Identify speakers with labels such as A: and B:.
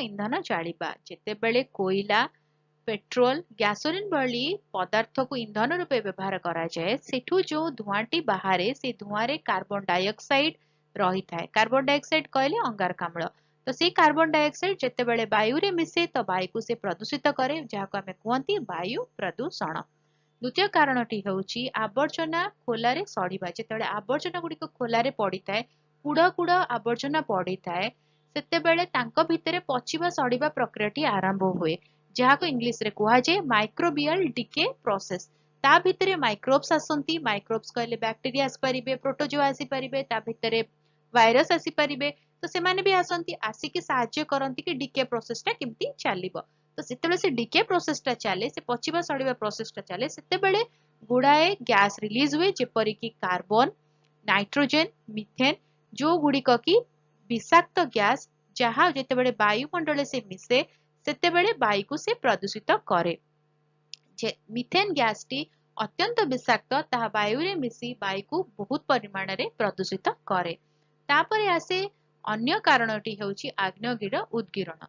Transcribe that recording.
A: इंधन जालिबा जेतेबेले कोयला petrol gasoline भली पदार्थ को इंधन रूपे व्यवहार करा जाए सेठू जो धुआंटी बाहर से धुआं रे कार्बन डाइऑक्साइड रही थाए कार्बन डाइऑक्साइड कहले अंगारकाम्ल तो से कार्बन डाइऑक्साइड जेतेबेले वायु रे मिसे तो वायु को से प्रदूषित करे जहाको आमे कहंती वायु प्रदूषण द्वितीय कारणटी हेउची आवर्जना खोलारे सड़िबा जेतेबेले आवर्जना गुड़िक खोलारे पड़िथाए कुड़ कुड़ आवर्जना पड़िथाए सेतेबेले तांको भितरे पचिबा सड़िबा प्रक्रियाटी आरंभ हुए जहाको इंग्लिश रे कुहा जाए माइक्रोबियल डिके प्रोसेस ता भितरे माइक्रोब्स आसंती माइक्रोब्स कहले बैक्टीरिया आसी परिबे प्रोटोजोआ आसी परिबे ता भितरे वायरस आसी परिबे तो सेमाने भी आसंती आसिकी साहाय्य करंती कि डिके प्रोसेसटा केमती चलिबो तो सेतेबेले से डिके प्रोसेसटा चले से पचिबा सड़िबा प्रोसेसटा चले सेतेबेले गुड़ाए गैस रिलीज हुए जेपरि कि कार्बन नाइट्रोजेन मिथेन जो गुड़िक कि विषाक्त गैस जहाँ जेतेबेले वायुमंडल से मिसे सेतेबेले वायु को से प्रदूषित करे जे मिथेन गैस टी अत्यंत विषाक्त ताहा वायु रे मिसी वायु को बहुत परिमाण रे प्रदूषित करे तापरे आसे अन्य कारणटी हेउची आग्नेयगिरी उद्गीरण